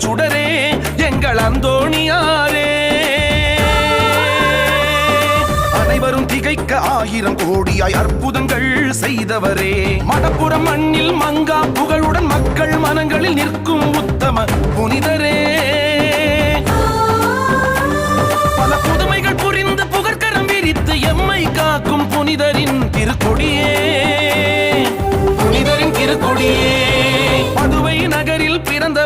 சுடரே எங்கள் அந்தோணியாரே. அனைவரும் திகைக்க 1000 கோடியாய் அற்புதங்கள் செய்தவரே. மடப்புறம் மண்ணில் மங்கா புகழுடன் மக்கள் மனங்களில் நிற்கும் உத்தம புனிதரே. பல புதுமைகள் புரிந்து புகழ்கரம் விரித்து எம்மை காக்கும் புனிதரின் திருக்கொடியே, புனிதரின் திருக்கொடியே. பதுவை நகரில் பிறந்த